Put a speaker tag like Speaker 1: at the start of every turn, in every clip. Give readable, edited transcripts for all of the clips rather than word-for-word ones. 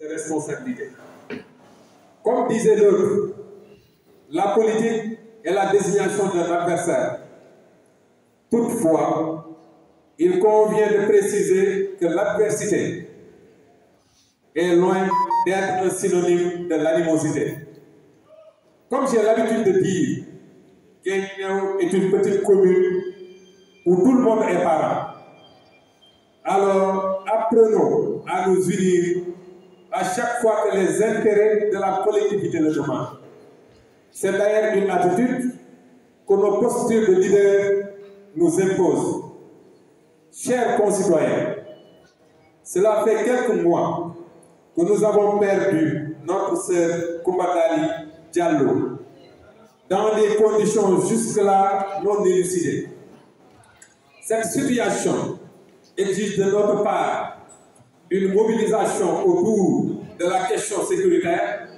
Speaker 1: de responsabilité. Comme disait l'autre, la politique est la désignation d'un adversaire. Toutefois, il convient de préciser que l'adversité est loin d'être un synonyme de l'animosité. Comme j'ai l'habitude de dire, Guinguinéo est une petite commune où tout le monde est parent. Alors, apprenons à nous unir à chaque fois que les intérêts de la collectivité le demandent. C'est d'ailleurs une attitude que nos postures de leaders nous imposent. Chers concitoyens, cela fait quelques mois que nous avons perdu notre sœur Koumbadali Diallo dans des conditions jusque-là non élucidées. Cette situation exige de notre part une mobilisation autour de la question sécuritaire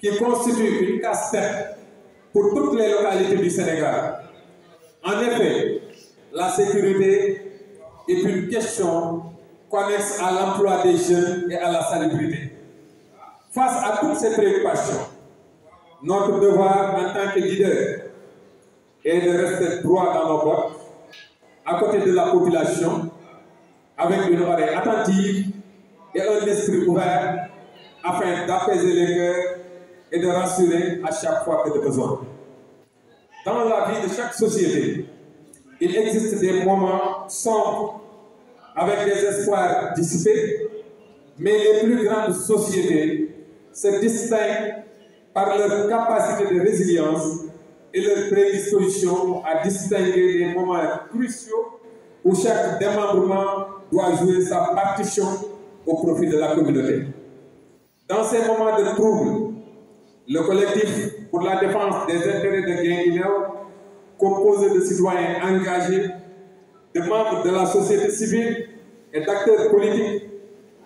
Speaker 1: qui constitue une casse-tête pour toutes les localités du Sénégal. En effet, la sécurité est une question connexe à l'emploi des jeunes et à la salubrité. Face à toutes ces préoccupations, notre devoir en tant que leader est de rester droit dans nos bottes, à côté de la population, avec une oreille attentive et un esprit ouvert, afin d'apaiser les cœurs et de rassurer à chaque fois que de besoin. Dans la vie de chaque société, il existe des moments sombres avec des espoirs dissipés, mais les plus grandes sociétés se distinguent par leur capacité de résilience et leur prédisposition à distinguer les moments cruciaux où chaque démembrement doit jouer sa partition au profit de la communauté. Dans ces moments de trouble, le collectif pour la défense des intérêts de Guinguinéo, composé de citoyens engagés, de membres de la société civile et d'acteurs politiques,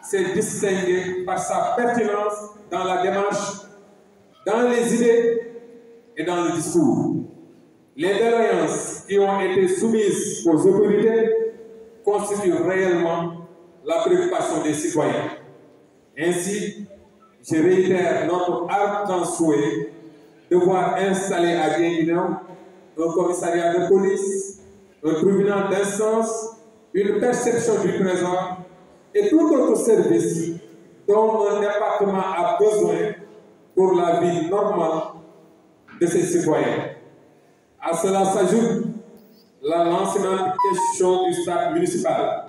Speaker 1: s'est distingué par sa pertinence dans la démarche, dans les idées et dans le discours. Les déloyances qui ont été soumises aux autorités constituent réellement la préoccupation des citoyens. Ainsi, je réitère notre ardent souhait de voir installer à Guinguinéo un commissariat de police, un tribunal d'instance, une perception du trésor et tout autre service dont un département a besoin pour la vie normale de ses citoyens. À cela s'ajoute la lancinante question du stade municipal,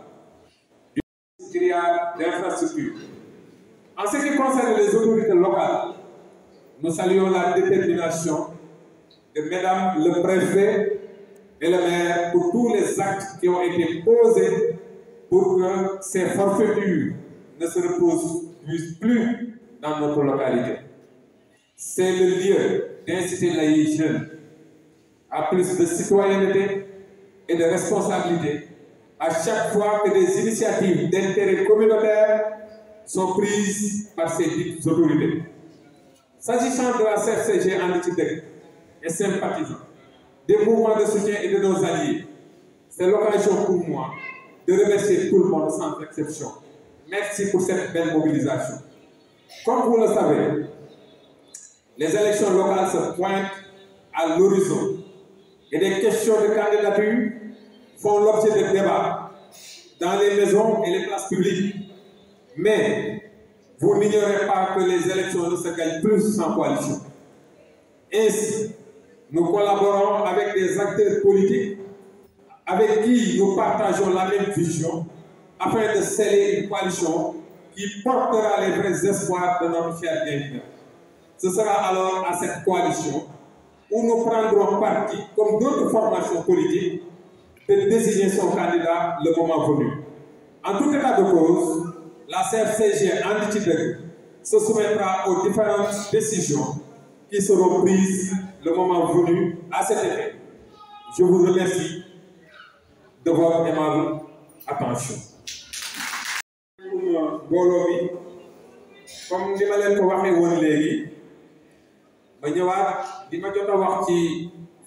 Speaker 1: du milliard d'infrastructures. En ce qui concerne les autorités locales, nous saluons la détermination de Mesdames le préfet et le maire pour tous les actes qui ont été posés pour que ces forfaitures ne se reproduisent plus dans notre localité. C'est le lieu d'inciter les jeunes à plus de citoyenneté et de responsabilité à chaque fois que des initiatives d'intérêt communautaire sont prises par ces dites autorités. S'agissant de la CFCG en études et sympathisants, des mouvements de soutien et de nos alliés, c'est l'occasion pour moi de remercier tout le monde sans exception. Merci pour cette belle mobilisation. Comme vous le savez, les élections locales se pointent à l'horizon et des questions de candidature font l'objet de débats dans les maisons et les places publiques. Mais vous n'ignorez pas que les élections ne se gagnent plus sans coalition. Ainsi, nous collaborons avec des acteurs politiques avec qui nous partageons la même vision afin de sceller une coalition qui portera les vrais espoirs de notre cher Guinguinéo. Ce sera alors à cette coalition où nous prendrons parti, comme d'autres formations politiques, de désigner son candidat le moment venu. En tout état de cause, la CFCG Anditideg se soumettra aux différentes décisions qui seront prises le moment venu à cet effet. Je vous remercie de votre aimable attention. Comme ni ma leen ko waxee woon léegi ma ñëwaat di ma jot a wax ci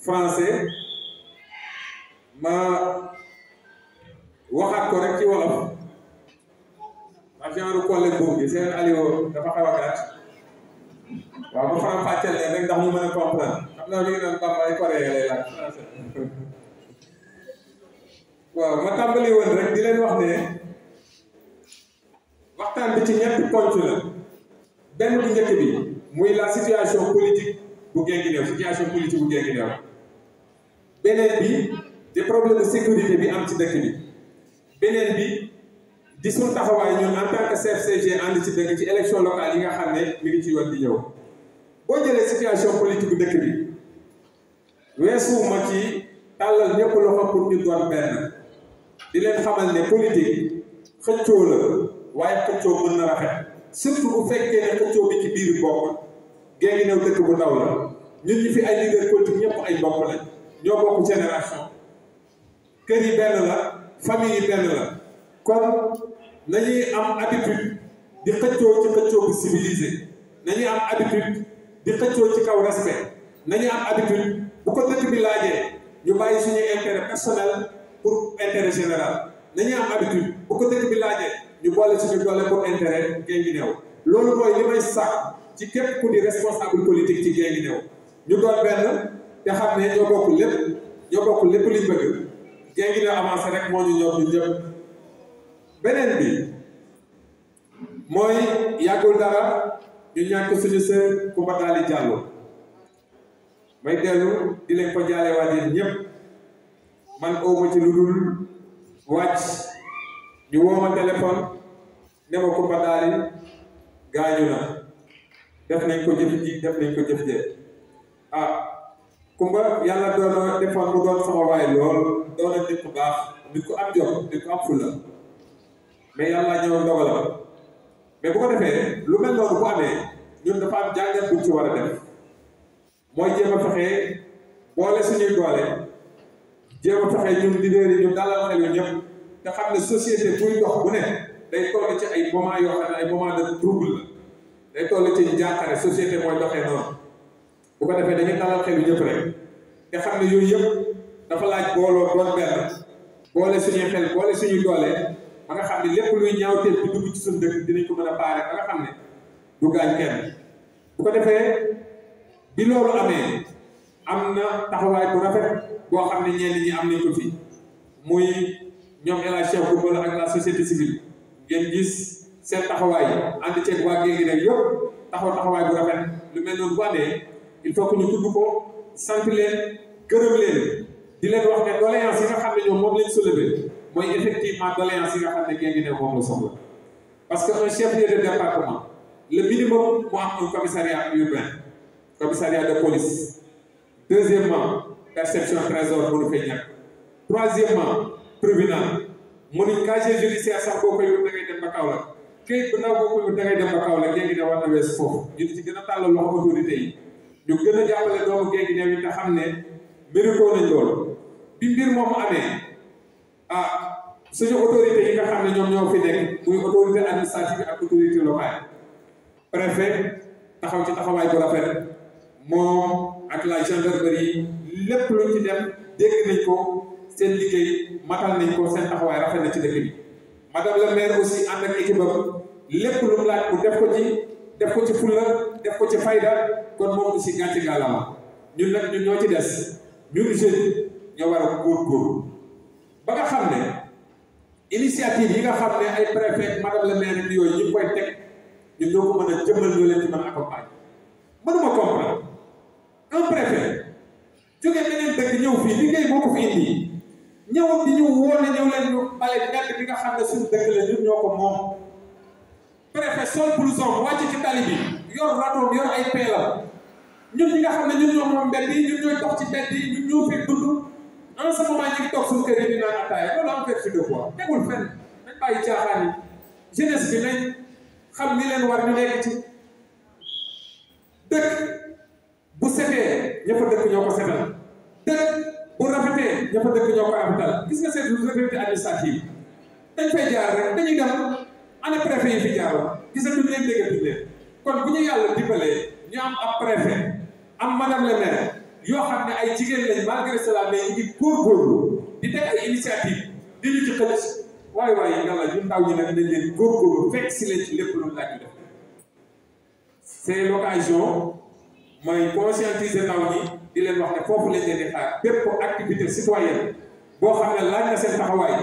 Speaker 1: français ma waxaat ko rek ci wolof ak genre collègue boobu bi seen Aliou dafa xaw a gàtt waaw ba faram fàcceel leen rek ndax ñu mën a comprendre xam naa li nga doon Bamba ay coréen lay laaj français waaw ma tàmbali woon rek di leen wax ne waxtaan bi ci ñetti ponk la benn bu njëkk bi muy la situation politique bu Guinguinéo situation politique bu Guinguinéo beneen bi di problème de sécurité bi am ci dëkk bi beneen bi di suñu taxawaay ñun en tant que CFCG ànd ci dëkk ci élection locale yi nga xam ne mi ngi ci yoon di ñëw boo jëlee situation politique bu dëkk bi weesuuma ci tàllal ñëpp loxo pour ñu doon benn di leen xamal ne politique xëccoo la waaye xëccoo mën na rafet surtout bu fekkee ne xëccoo bi ci biir bokk Guinguinéo dëkk bu ndaw la ñun ñi fi ay leader politique ñëpp ay mbokk lañ ñoo bokk génération kër yi benn la famille yi benn la kon nañuy am habitude di xëccoo ci xëccoo bu civilisé nañuy am habitude di xëccoo ci kaw respect nañuy am habitude bu ko dëkk bi laajee ñu bàyyi suñu intérêt personnel pour intérêt général nañuy am habitude bu ko dëkk bi laajee ñu boole suñu doole pour intérêt Guinguinéo loolu mooy li may sax ci képp ku di responsable politique ci Guinguinéo ñu doon benn te xam ne ñoo bokk lépp liñ bëgg Guinguinéo avancé rek moo ñu ñor ñu ñëpp beneen bi mooy yàggul dara ñu ñàkk suñu sœur Coumba Dali Diallo may dellu di leen ko jaale waa yéen ñëpp man ooma ci lu dul wàcc ñu woo ma téléphone ne ma Coumba Dali gaañu na def nañ ko jëf jee ah Coumba yàlla doon defoon mu doon sama waay lool doon na nit ku baax nit ku am jom nit ku am fulla mais yàlla ñëw ndogalam mais bu ko defee lu mel noonu bu amee ñun dafa am jàngat buñ ci war a def mooy jéem a fexe boole suñuy doole jéem a fexe ñun leader yi ñu dalal xelu ñëpp te xam ne société buy dox bu ne day toll ci ay moment yoo xam ne ay moment de trouble la day toll ci njàqare société mooy doxee noonu bu ko defee dañuy dalal xelu ñëpp rek te xam ne yooyu yëpp dafa laaj booloo doon benn boole suñuy xel boole suñuy doole ba nga xam ne lépp luy ñaawteel bi dugg ci suñu dëkk dinañ ko mën a baare ba nga xam ne du gaañ kenn bu ko defee bi loolu amee am na taxawaay bu rafet boo xam ne ñenn ñi am nañ ko fi muy ñoom El Hadj Cheikh Goumbala ak la société civile ngeen gis seen taxawaay ànd ceeg waa Guinguinéo yëpp taxawaay bu rafet lu mel noonu bu amee il faut que ñu tudd ko sant leen gërëm leen di leen wax ne doléance yi nga xam ne ñoom moom lañ soulevé mooy effectivement doléance yi nga xam ne Guinguinéo moom la soxla parce que un chef de département le minimum mu am un commissariat urbain commissariat de police deuxièmement perception trésor mënu fay ñàkk troisièmement tribunal mënuñ casier judiciaire sax boo koy wut da ngay dem ba Kaolack këyit bu ndaw boo koy wut da ngay dem ba Kaolack Guinguinéo war na wees foofu ñu ci gën a tàllal loxo autorité yi ñu gën a jàppale doomu Guinguinéo yi te xam ne mérito nañ loolu bi mbir moomu amee ah suñu autorité yi nga xam ne ñoom ñoo fi nekk muy autorité administrative ak autorité locale préfet taxaw ci taxawaay bu rafet moom ak la gendarmerie lépp luñ ci dem dégg nañ ko seen liggéey matal nañ ko seen taxawaay rafet na ci dëkk bi madame la maire aussi ànd ak équipe am lépp lu mu laaj mu def ko ci fulla def ko ci fayda kon moom aussi gàcce gàllama ñun nag ñun ñoo ci des ñun jeunes ñoo war a góorgóorlu ba nga xam ne initiative yi nga xam ne ay préfet madame la maire bi yooyu ñu ngi koy teg ñun ñoo ko mën a jëmmal ñoo leen ci mën a accompagner mënuma comprendre un préfet jógee beneen dëkk ñëw fii liggéey moo ko fi indi ñëw di ñu woone ñëw leen ñu bale mbedd bi nga xam ne suñu dëkk la ñun ñoo ko moom préfet sol blouson wàcc ci tali bi yor ratoom yor ay peelam ñun ñi nga xam ne ñun ñoo moom mbedd yi ñun ñooy dox ci mbedd yi ñun ñoo fi dund en ce moment ñu ngi toog suñu kër yi di naan ataaya loolu en fait de quoi tegul fenn nañ bàyyi caaxaan yi jeunesse bi nañ xam ni leen war ñu nekk ci dëkk bu setee ña fa dëkk ñoo ko setal dëkk bu rafetee ña fa dëkk ñoo ko rafetal gis nga seen autorité administrative dañ fay jaar rek dañuy dem ana préfet yi fi jaaroon gisatuñ leen déggatuñ leen kon bu ñu yàlla dimbalee ñu am ab préfet am madame le maire yoo xam ne ay jigéen lañ malgré cela mais ñu ngi góorgóorlu di teg ay initiative di ñu ci xëcc waaye yàlla ñu ndaw ñi nag dañ leen góorgóorlu fekk si leen ci lépp lu laaj ñu def c'est l'occasion mooy conscientiser ndaw ñi di leen wax ne foofu lañ leen di xaar bépp activité citoyenne boo xam ne laaj na seen taxawaay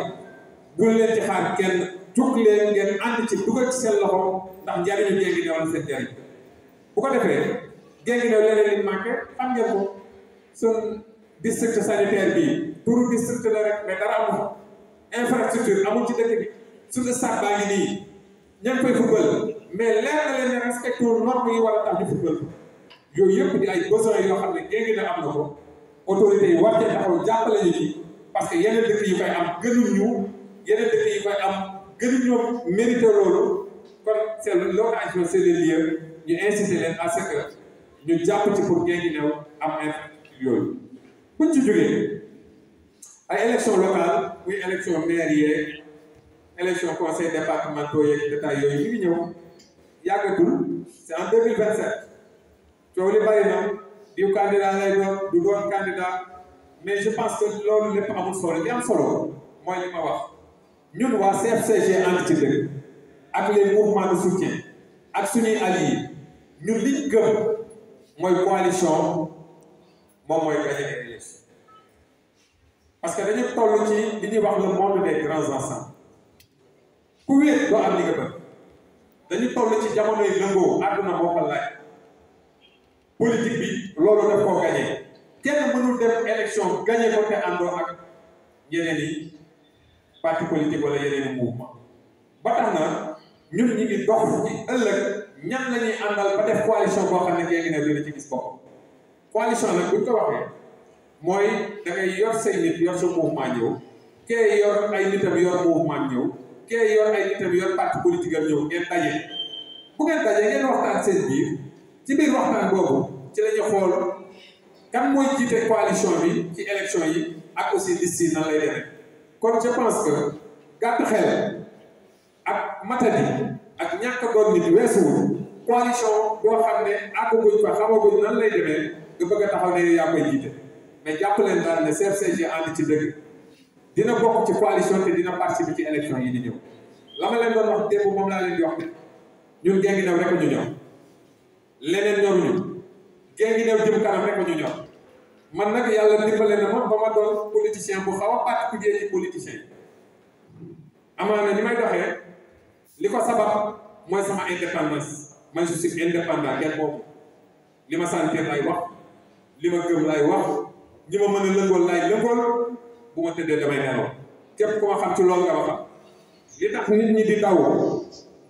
Speaker 1: bul leen ci xaar kenn jug leen ngeen ànd ci dugal ci seen loxo ndax njariñu Guinguinéo la seen njariñ bu ko defee Guinguinéo leneen li manqué xam ngeen ko sun district sanitaire bi turu district la rek mais dara amul infrastructure amul ci dëkk bi suñu stade baa ngi nii ña ngi koy football mais leer na leen ne respecté normes yi war a tax ñu football yooyu yëpp di ay besoins yoo xam ne Guinguinéo am na ko autorités yi war cee taxaw jàppale ñu ci parce que yeneen dëkk yi koy am gënuñ ñu yeneen dëkk yi koy am gënuñ ñoo mérité loolu kon c'est l'occasion c'est le lieu ñu inciter leen à ce que ñu jàpp ci pour Guinguinéo am infrastructure yooyu buñ ci jógee ay élection locale muy élection maire yeeg élection conseil départementaux yeeg détail yooyu ñu ngi ñëw yàggatul c'est en 2027 coow li bari na diw candidat lay doon du doon candidat mais je pense que loolu lépp amul solo li am solo mooy li ma wax ñun waa CFCG ànd ci dëkk ak les mouvements de soutien ak suñuy alliés ñun liñ gëm mooy coalition moom mooy gagner élection parce que dañu toll ci li ñuy wax le monde des grands ensembles ku wéet doo am li nga bëgg dañu toll ci jamonoy lëngoo àdduna moo ko laaj politique bi loolu daf koo gagné kenn mënul dem élection gagné ko te àndoo ak yeneen i parti politique wala yeneen i mouvement ba tax na ñun ñi ngi dox ci ëllëg ñan la ñuy àndal ba def coalition boo xam ne Guinguinéo dina ci gis boppam coalition nag buñ ko waxee mooy da ngay yor say nit yor sa mouvement ñëw kee yor ay nitam yor mouvement ñëw kee yor ay nitam yor parti politique am ñëw ngeen daje bu ngeen dajee ngeen waxtaan seen biir ci biir waxtaan boobu ci la ñu xool kan mooy jiite coalition bi ci élection yi ak aussi liste yi nan lay demee kon je pense que gàtt xel ak matadi ak ñàkk doon nit weesuwul coalition boo xam ne àgguñ fa xamaguñ nan lay demee nga bëgg a taxaw ne yaa koy jiite mais jàpp leen daal ne CFCG ànd ci dëgg dina bokk ci coalition te dina participer ci élection yi di ñëw la ma leen doon wax démb moom laa leen di wax ne ñun Guinguinéo rek ñu ñor leneen ñoruñu Guinguinéo jëm kanam rek ñu ñor man nag yàlla dimbale na ma ba ma doon politicien bu xaw a particulier ci politicien yi amaana ni may doxee li ko sabab mooy sama indépendance man je suis indépendant kenn boobu li ma sentir lay wax li ma gëm lay wax ñi ma mën a lëngool lay lëngool bu ma tëddee damay nelaw képp ku ma xam ci loolu nga wax li tax nit ñi di daw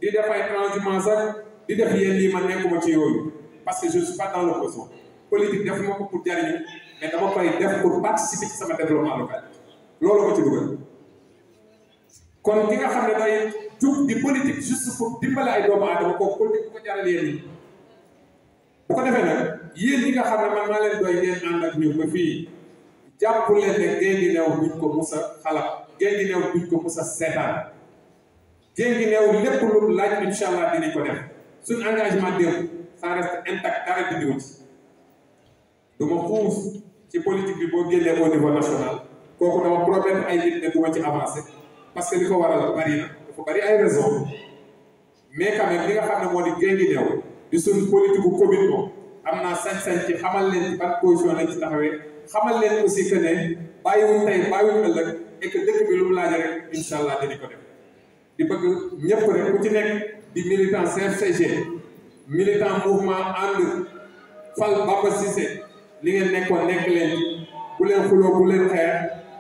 Speaker 1: di def ay transhumance ak di def yenn yi ma nekkuma ci yooyu parce que je suis pas dans l'opposition politique def ma ko pour jariñu mais dama koy def pour participer ci sama développement local loolu ma ci dugal kon ki nga xam ne day jug di politique juste pour dimbale ay doomu aadama kooku politique bu ko jaral yéen ñi bu ko defee nag yéen ñi nga xam ne man maa leen doy ngeen ànd ak ñun ba fii jàpp leen ne Guinguinéo buñ ko mus a xalaat Guinguinéo buñ ko mus a seetaan Guinguinéo lépp lu laaj incha allah dinañ ko def suñ engagement démb ça reste intact dara di diw ci du ma xuus ci politique bi boo génnee au niveau national kooku dama promettre ay nit ne du ma ci avancé parce que li ko waral bari na dafa bari ay raison mais quand même li nga xam ne moo di Guinguinéo di suñ politique bu commune moom am naa sañ-sañ ci xamal leen ci ban position lañ ci taxawee xamal leen aussi que ne bàyyiwuñ tey bàyyiwuñ ëllëg et que dëkk bi lu mu laaj rek incha allah dinañ ko def di bëgg ñëpp rek ku ci nekk di militant CFCG militant mouvement ànd fal Bamba Cissé li ngeen nekkoon nekk leen bu leen xuloo bu leen xeex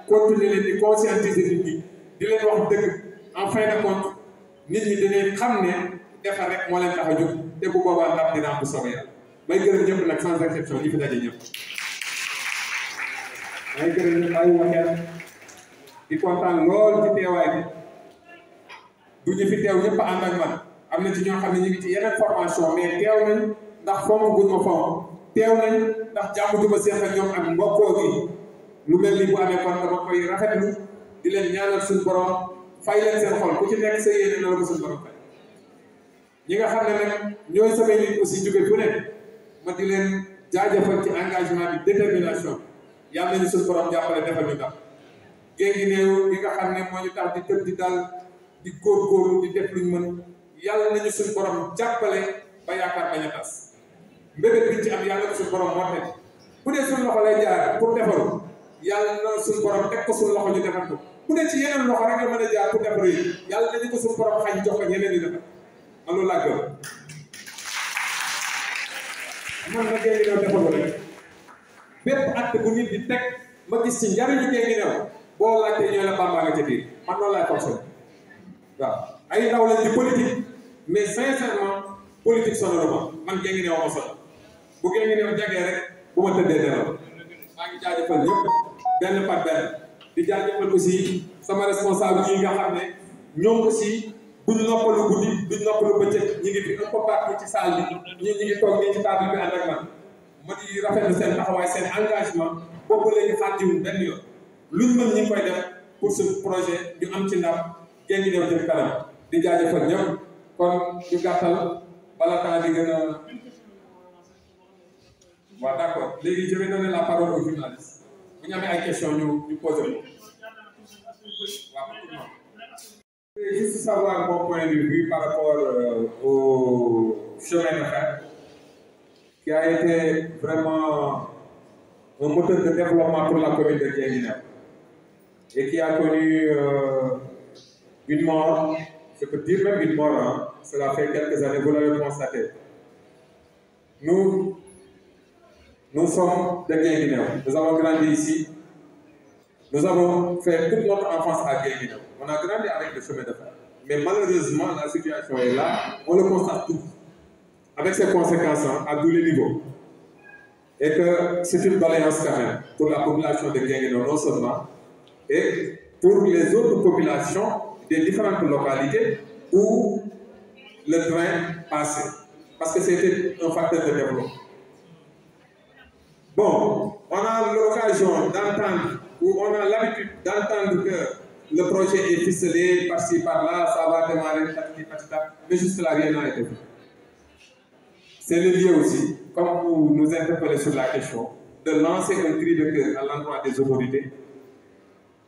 Speaker 1: continuer leen di conscientiser nit ñi di leen wax dëgg en fin de compte nit ñi dinañ xam ne defar rek moo leen tax a jóg te bu boobaa ndam dina am bu soobee yàlla may gërëm ñëpp nag sans exception ñi fi daje ñëpp may gërëm ñëpp ay waxeel di kontaan lool ci teewaay bi du ñu fi teew ñëpp ànd ak man am na ci ñoo xam ne ñu ngi ci yeneen formation mais teew nañ ndax fonk guñ ma fonk teew nañ ndax jàmm ju ma seex ak ñoom ak mbokkoo gi lu mel ni bu amee kon dama koy rafetlu di leen ñaanal suñu borom fay leen seen xol ku ci nekk sa yéene na la ko suñu borom fay ñi nga xam ne nag ñooy samay nit aussi jóge fu ne ma di leen jaajëfal ci engagement bi détermination yàlla nañu suñu borom jàppale defal ñu ndam Guinguinéo gi nga xam ne moo ñu tax di tëb di dal di góorgóorlu di def luñ mën yàlla nañu suñu borom jàppale ba yaakaar bañ a tas mbébét biñ ci am yàlla na suñu borom motte bu dee suñu loxo lay jaar pour defaru yàlla na suñu borom teg ko suñu loxo ñu defar ko bu dee ci yeneen loxo rek la mën a jaar pour defaru yi yàlla nañu ko suñu borom xañ jox ko ñeneen ñi defar man loolu laa gëm man na Guinguinéo defaru rek bépp acte bu nit di teg ma gis ci njariñu Guinguinéo boo laajtee ñooy la Bamba nga ca biir man noonu laay fonctionné waaw ay ndaw lañ di politique mais sincèrement politique sonoruma man Guinguinéo ma sonal bu Guinguinéo jagee rek bu ma tëddee nelaw maa ngi jaajëfal ñëpp benn par benn di jaajëfal aussi sama responsable yi nga xam ne ñoom aussi duñ noppalu guddi duñ noppalu bëccëg ñi ngi fi un peu partout ci salle bi ñi ngi toog nii ci table bi ànd ak man ma di rafetlu seen taxawaay seen engagement boobu léegi xaatiwul benn yoon luñ mën ñu ngi koy def pour ce projet ñu am ci ndam Guinguinéo jëm kanam di jaajëfal ñëpp kon ñu gàttal bala temps di gën a waaw d'accord léegi je vais donner la parole aux journalistes bu ñu amee ay questions ñu posé ko waaw juste savoir mon point de vue par rapport au chemin de fer qui a été vraiment un moteur de développement pour la commune de Guinguinéo et qui a connu une mort, je peux dire même une mort, hein. Cela fait quelques années, vous l'avez constaté. Nous sommes de Guinguinéo, nous avons grandi ici, nous avons fait toute notre enfance à Guinguinéo. On a grandi avec le chemin de fer. Mais malheureusement, la situation est là, on le constate tous, avec ses conséquences à tous les niveaux. Et que c'est une doléance quand même pour la population de Guinguinéo, non seulement, et pour les autres populations des différentes localités où le train passait. Parce que c'était un facteur de développement. Bon, on a l'occasion d'entendre, ou on a l'habitude d'entendre que le projet est ficelé, par-ci, par-là, ça va démarrer, mais juste là, rien n'a été fait. C'est le lieu aussi, comme vous nous interpellez sur la question, de lancer un cri de cœur à l'endroit des autorités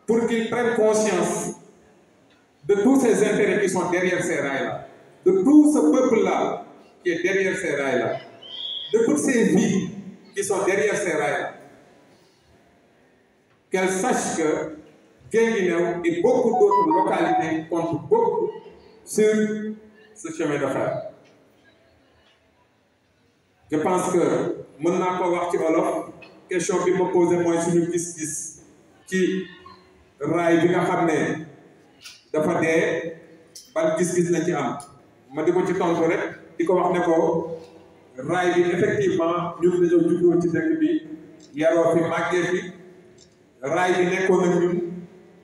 Speaker 1: pour qu'ils prennent conscience de tous ces intérêts qui sont derrière ces rails-là, de tout ce peuple-là qui est derrière ces rails-là, de toutes ces vies qui sont derrière ces rails-là. Qu'elles sachent que Guinguinéo et beaucoup d'autres localités comptent beaucoup sur ce chemin de fer. Je pense que maintenant qu'on va voir la question qui me pose, moi, je me dis qui rail bi nga xam ne dafa dee ban gis-gis la ci am ma di ko ci tontu rek di ko wax ne ko raay bi effectivement ñun dañoo juddoo ci dëkk bi yaroo fi màggee fi raay bi nekkoon ak ñun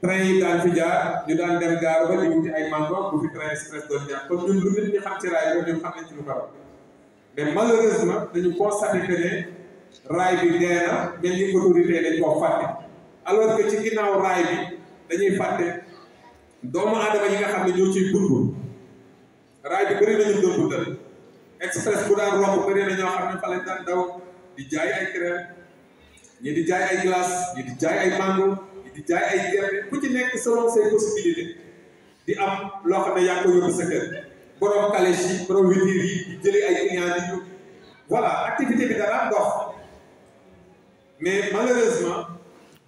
Speaker 1: train yi daan fi jaar ñu daan dem gaar ba di wuti ay mango bu fi train express doon jaar kon ñun lu nit ñi xam ci raay bi ñun xam nañ ci lu bari mais malheureusement dañu constaté que ne raay bi dee na mel ni autorité dañ koo fàtte alors que ci ginnaaw raay bi dañuy fàtte doomu aadama yi nga xam ne ñoo ciy dund raay bi bëri nañu doon dundal express bu daan romb bëri na ñoo xam ne fa lañ daan daw di jaay ay crème ñi di jaay ay glace ñi di jaay ay mango ñi di jaay ay gerte ku ci nekk selon ses possibilités di am loo xam ne yaa ngi ko yóbbu sa kër borom calèche yi borom witir yi di jëlee ay clients yi voilà activité bi dara dox mais malheureusement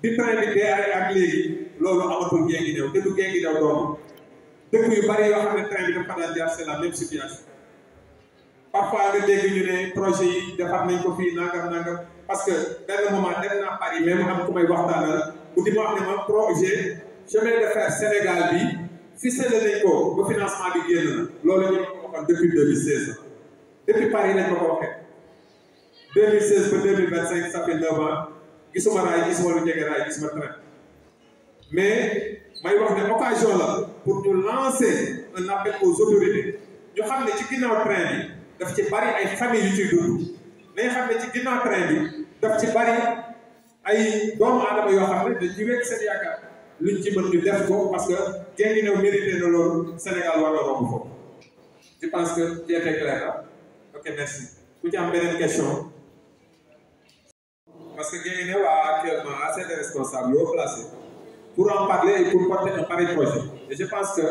Speaker 1: bi train bi dee ak léegi loolu amatul Guinguinéo te du Guinguinéo doom dëkk yu bari yoo xam ne train bi dafa daan jaar c'est la même situation parfois nga dégg ñu ne projet yi defar nañ ko fii nangam parce que benn moment dem naa Paris même am ku may waxtaanal bu di ma wax ne ma projet chemin de fer Sénégal bi ficelé nañ ko ba financement bi génn na loolu ñu ko waxoon depuis 2016 depuis Paris lañ ko waxee 2016 ba 2025 ça fait 9 ans gisuma raay gisuma lu jege raay gisuma train mais may wax ne occasion la pour ñu lancer un appel aux autorités ñu xam ne ci ginnaaw train bi daf ci bari ay famille yu ciy dund nañ xam ne ci ginnaaw train bi daf ci bari ay doomu aadama yoo xam ne dañ ci wekk seen yaakaar luñ ci mën ñu def ko parce que Guinguinéo mérité na loolu Sénégal war na romb foofu je pense que c'était clair. Ok, merci. Ku ci am beneen question parce que Guinguinéo a actuellement assez de responsables yoo placé pour en parler et pour porter un pareil projet. Et je pense que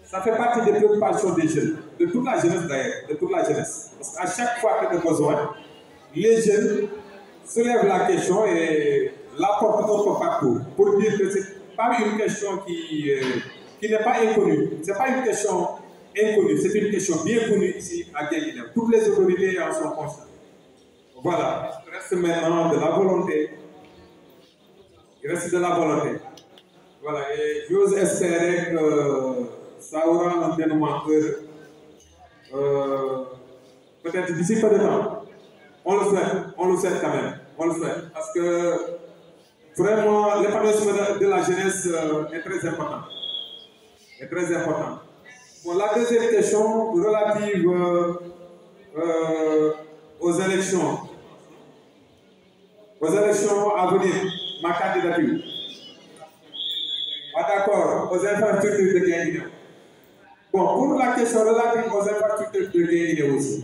Speaker 1: ça fait partie des préoccupations des jeunes, de toute la jeunesse d'ailleurs, de toute la jeunesse. Parce qu'à chaque fois qu'il y a besoin, les jeunes soulèvent la question et l'apportent notre parcours pour dire que ce n'est pas une question qui n'est pas inconnue. Ce n'est pas une question inconnue, c'est une question bien connue ici à Guinguinéo. Toutes les autorités en sont conscientes. Voilà, il reste maintenant de la volonté. Il reste de la volonté. Voilà, et j'ose espérer que ça aura un dénouement heureux. Peut-être d'ici peu de temps. On le souhaite quand même. On le souhaite. Parce que vraiment, l'épanouissement de la jeunesse est très important. Est très important. Bon, la deuxième question relative aux élections. Aux élections à venir, ma candidature. Ah, d'accord, aux infrastructures de Guinguinéo. Bon, pour la question relative aux infrastructures de Guinguinéo aussi.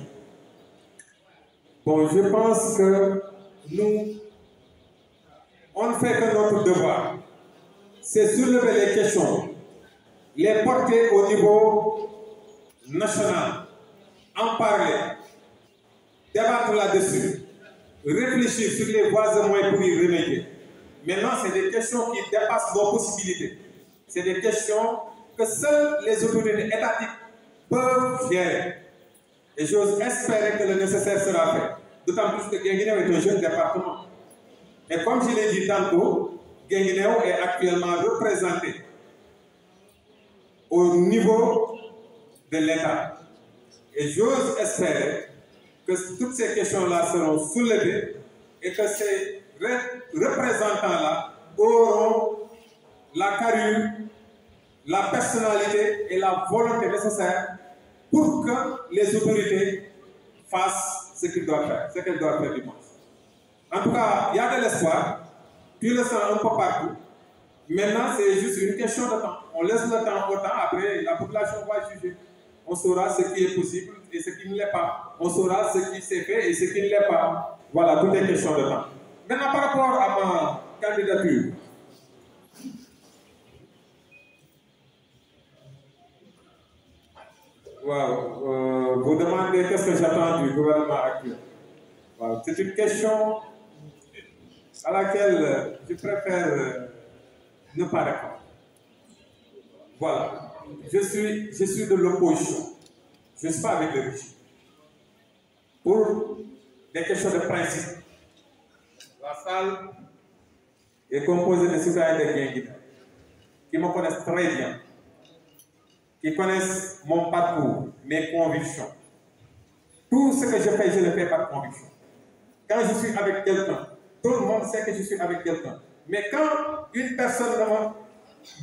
Speaker 1: Bon, je pense que nous, on ne fait que notre devoir. C'est soulever les questions, les porter au niveau national, en parler, débattre là-dessus, réfléchir sur les voies et moyens pour y remédier. Maintenant, c'est des questions qui dépassent nos possibilités. C'est des questions que seules les autorités étatiques peuvent gérer. Et j'ose espérer que le nécessaire sera fait. D'autant plus que Guinguinéo est un jeune département. Et comme je l'ai dit tantôt, Guinguinéo est actuellement représenté au niveau de l'État. Et j'ose espérer que toutes ces questions-là seront soulevées et que ces représentants-là auront la carrure, la personnalité et la volonté nécessaires pour que les autorités fassent ce qu'ils doivent faire, ce qu'elles doivent faire du moins. En tout cas, il y a de l'espoir, tu le sens un peu partout. Maintenant, c'est juste une question de temps. On laisse le temps au temps, après la population va juger. On saura ce qui est possible et ce qui ne l'est pas. On saura ce qui s'est fait et ce qui ne l'est pas. Voilà, tout est question de temps. Maintenant, par rapport à ma candidature, vous demandez qu'est-ce que j'attends du gouvernement actuel. C'est une question à laquelle je préfère ne pas répondre. Voilà. Je suis de l'opposition. Je ne suis pas avec le régime. Pour des questions de principe, la salle est composée de citoyens de Guinguinéo qui me connaissent très bien, qui connaissent mon parcours, mes convictions. Tout ce que je fais, je le fais par conviction. Quand je suis avec quelqu'un, tout le monde sait que je suis avec quelqu'un. Mais quand une personne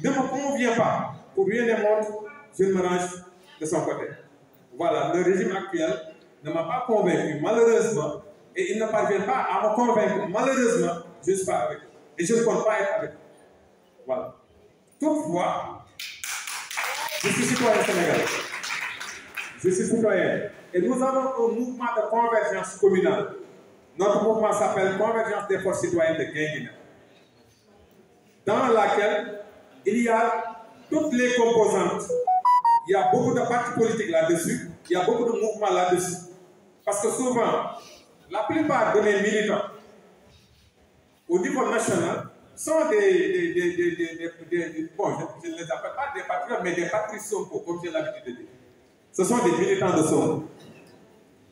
Speaker 1: ne me convient pas, pour rien ne montre, je me range de son côté. Voilà, le régime actuel ne m'a pas convaincu, malheureusement, et il ne parvient pas à me convaincre, malheureusement, je ne suis pas avec eux. Et je ne compte pas être avec eux. Voilà. Toutefois, je suis citoyen sénégalais. Je suis citoyen. Et nous avons un mouvement de convergence communale. Notre mouvement s'appelle Convergence des forces citoyennes de Guinguinéo, dans laquelle il y a toutes les composantes. Il y a beaucoup de partis politiques là-dessus, il y a beaucoup de mouvements là-dessus. Parce que souvent, la plupart de mes militants, au niveau national, sont bon, je ne les appelle pas des patriotes, mais des patriotes Sonko, comme j'ai l'habitude de dire. Ce sont des militants de Sonko.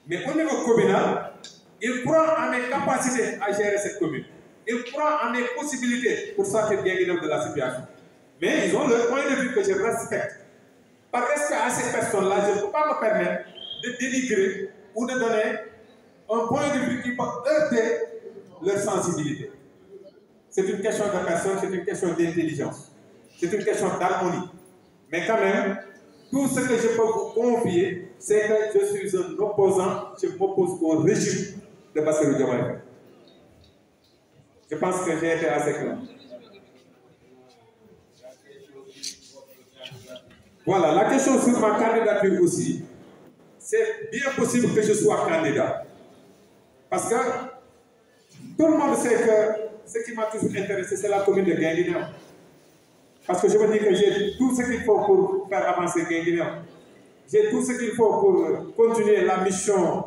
Speaker 1: Mais au niveau communal, ils croient en mes capacités à gérer cette commune. Ils croient en mes possibilités pour sortir Guinguinéo de la situation. Mais ils ont leur point de vue que je respecte. Par respect à ces personnes-là, je ne peux pas me permettre de dénigrer ou de donner un point de vue qui peut heurter leur sensibilité. C'est une question de personne, c'est une question d'intelligence, c'est une question d'harmonie. Mais quand même, tout ce que je peux vous confier, c'est que je suis un opposant, je m'oppose au régime de Bassirou Diomaye Faye. Je pense que j'ai été assez clair. Voilà, la question sur ma candidature aussi, c'est bien possible que je sois candidat. Parce que tout le monde sait que ce qui m'a toujours intéressé, c'est la commune de Guinguinéo. parce que je me dis que j'ai tout ce qu'il faut pour faire avancer Guinguinéo. J'ai tout ce qu'il faut pour continuer la mission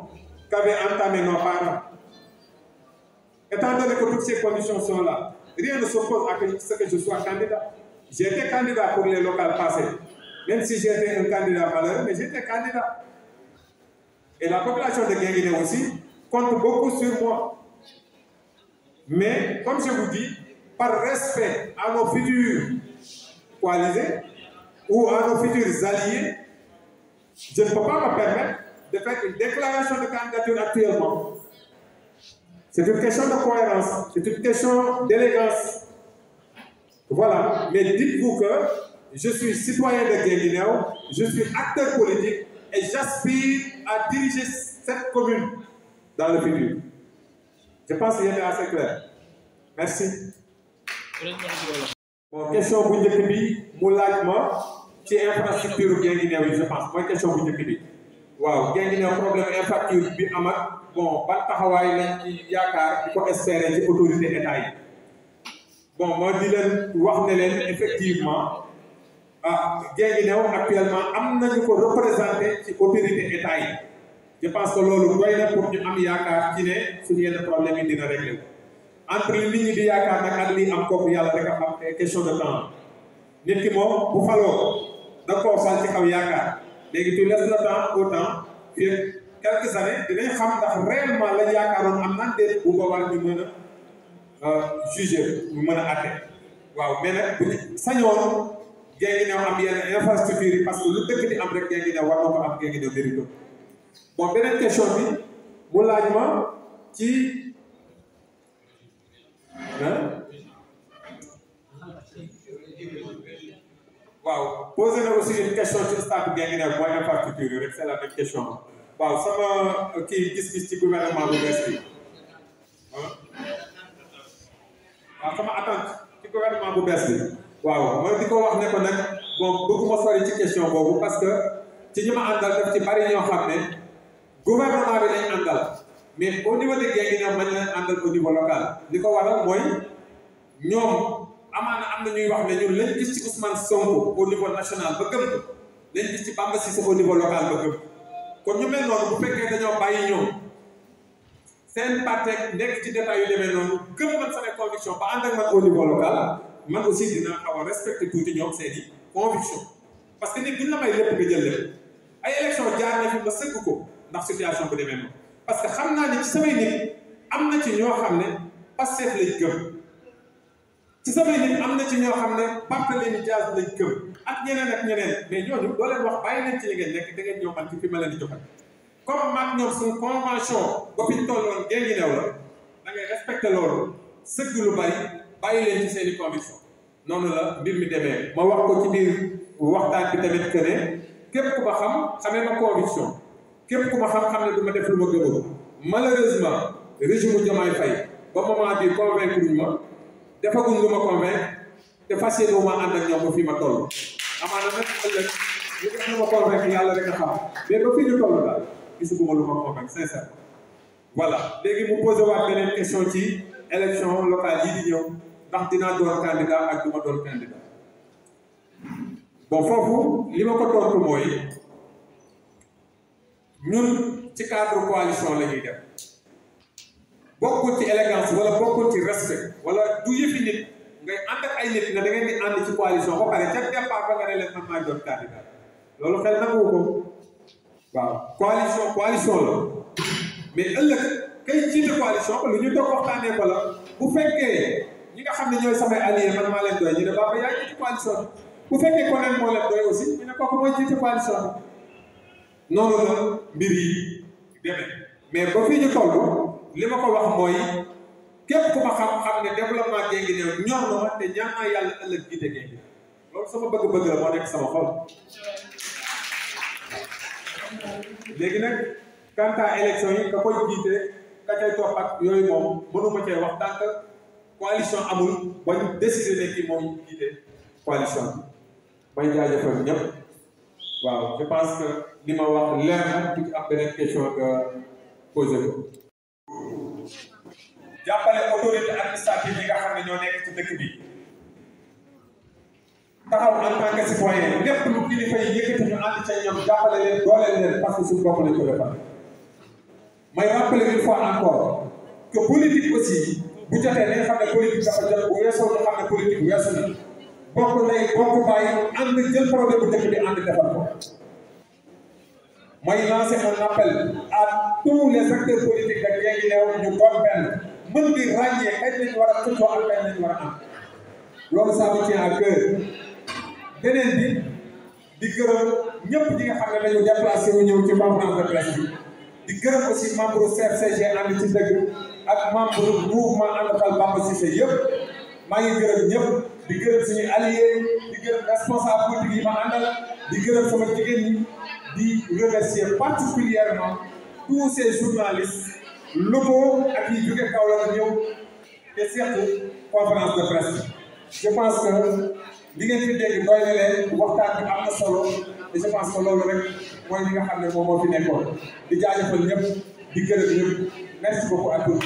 Speaker 1: qu'avaient entamé nos parents. Étant donné que toutes ces conditions sont là, rien ne s'oppose à ce que je sois candidat. J'ai été candidat pour les locales passées, même si j'étais un candidat malheureux, mais j'étais candidat. Et la population de Guinguinéo aussi compte beaucoup sur moi. Mais, comme je vous dis, par respect à nos futurs coalisés ou à nos futurs alliés, je ne peux pas me permettre de faire une déclaration de candidature actuellement. C'est une question de cohérence, c'est une question d'élégance. Voilà, mais dites-vous que je suis citoyen de Guinguinéo, je suis acteur politique et j'aspire à diriger cette commune dans le futur. Je pense qu'il était assez clair. Merci. Bon, question bu njëkk bi mu laaj ma ci infrastructure Guinguinéo yi je pense mooy question bu njëkk bi. waaw Guinguinéo problème infrastructure bi am ak bon ban taxawaay lañ ci yaakaar di ko espérer ci autorité état yi. bon moo di leen wax ne leen effectivement Guinguinéo actuellement am nañu ko représenté ci autorité état yi. je pense que loolu doy na pour ñu am yaakaar ci ne suñu yenn problème yi dina réglé wu. entre li nit ñi di yaakaar nag ak li am kooku yàlla rek a xam te question de temps nit ki moom bu faloo da koo fal ci kaw yaakaar léegi tu laisses le temps au temps fii quelques années dinañ xam ndax réellement lañ yaakaaroon am naan déet bu boobaa ñu mën a juger ñu mën a atte waaw mais nag bu ñu sañoon Guinguinéo am yenn infrastructure yi parce que lu dëkk di am rek Guinguinéo war na ko am Guinguinéo mérito bon beneen question bi mu laaj ma ci waaw posé na aussi une question ci stade Guinguinéo mooy infrastructure yi rek c'est la même question waaw sama kii gis-gis ci gouvernement bu bees bi waaw sama attente ci gouvernement bu bees bi waaw mooy di ko wax ne ko nag bon bëgguma sori ci question boobu parce que ci ñi ma àndal daf ci bari ñoo xam ne gouvernement bi lañ àndal mais au niveau de Guinguinéo mañ leen àndal au niveau local li ko waral mooy ñoom amaana am na ñuy wax ne ñun lañ gis ci Ousmane Sonko au niveau national ba gëm ko lañ gis ci Bamba Cissé au niveau local ba gëm kon ñu mel noonu bu fekkee dañoo bàyyi ñoom seen parti nekk ci détail yu demee noonu gëm man samay conviction ba ànd ak man au niveau local man aussi dina xaw a respecté tuuti ñoom seen i conviction parce que nit duñ la may lépp nga jël lépp ay élection jaar na fi ba sëgg ko ndax situation bu demee noonu parce que xam naa ne ci samay nit am na ci ñoo xam ne Pastef lañ gëm ci samay nit am na ci ñoo xam ne Barthélémy Dias lañ gëm ak ñeneen mais ñooñu doo leen wax bàyyi leen ci li ngeen nekk da ngeen ñëw man ci fi ma leen di joxe comme maag ñoom suñu convention ba fi ñu tolloon Guinguinéo la da ngay respecté loolu sëgg lu bari bàyyi leen ci seen i conviction noonu la mbir mi demee ma wax ko ci biir waxtaan bi tamit que ne képp ku ma xam xamee ma conviction képp ku ma xam ne du ma def lu ma gëmul malheureusement régime Diomaye Faye ba moment bi convaincre luñ ma defaguñ lu ma convaincre te fas yéene wu ma ànd ak ñoom ba fii ma toll amaana nag ëllëg ñu def lu ma convaincre yàlla rek a xam mais ba fii ñu toll daal gisuguma lu ma convaincre sincèrement voilà léegi mu posé waat beneen question ci élection locale yi di ñëw ndax dinaa doon candidat ak du ma doon candidat bon foofu li ma ko tontu mooy ñun ci cadre coalition la ñuy def bokkul ci élégance wala bokkul ci respect wala du yëfi nit ngay ànd ak ay nit nga da ngeen di ànd ci coalition ba pare ca départ ba nga ne leen man maay doon candidat loolu xel nangu ko waaw coalition la mais ëllëg kay jiite coalition ba lu ñu toog waxtaanee ko la bu fekkee ñi nga xam ne ñooy samay alliés man maa leen doy ñu ne Baba yaa jiite coalition bi bu fekkee ko leen moo leen doy aussi ñu ne kooku mooy jiite coalition bi noonu la mbir yi demee mais ba fii ñu toll li ma ko wax mooy képp ku ma xam-xam ne développement Guinguinéo ñor na ma te ñaan naa yàlla ëllëg jiite Guinguinéo loolu sama bëgg-bëgg la moo nekk sama xol léegi nag quant à élection yi ka koy jiite ka cay topp ak yooyu moom mënuma cee wax tant que coalition amul ba ñu décider ne kii moom jiite coalition bi may jaajëfal ñëpp waaw je pense que li ma wax leer na du ci am beneen question nga posé ko jàppale autorité administrative yi nga xam ne ñoo nekk ci dëkk bi taxaw en tant que citoyen lépp lu kilifa yi yëkkati ñu ànd ca ñoom jàppale leen dooleel leen parce que suñu bopp lañ ko defal. may rappeler une fois encore que politique aussi bu jotee dañu xam ne politique dafa jot bu weesoo ñu xam ne politique weesu na bokk lay bokk bàyyi ànd jël problème bu dëkk bi ànd defal ko. may lancer un appel à tous les acteurs politiques de Guinguinéo ñu doon benn mën di ràññee kañ lañu war a xëccoo ak kañ lañu war a am loolu ça me tient à cœur. beneen bi di gërëm ñëpp ñi nga xam ne dañu déplacé wu ñëw ci conférence de presse bi di gërëm aussi membre CRCG ànd ci dëgg ak membre mouvement ànd Fal Bamba Cissé yëpp maa ngi gërëm ñëpp di gërëm suñu allié di gërëm responsable politique yi ma àndal di gërëm sama jigéen ñi di remercier particulièrement tous ces journalistes locaux ak yi jóge Kaolack ñëw te surtout conférence de presse je pense que li ngeen fi dégg doy na leen waxtaan bi am na solo et je pense que loolu rek mooy li nga xam ne moom moo fi nekkoon di jaajëfal ñëpp di gërëm ñëpp merci beaucoup à tous.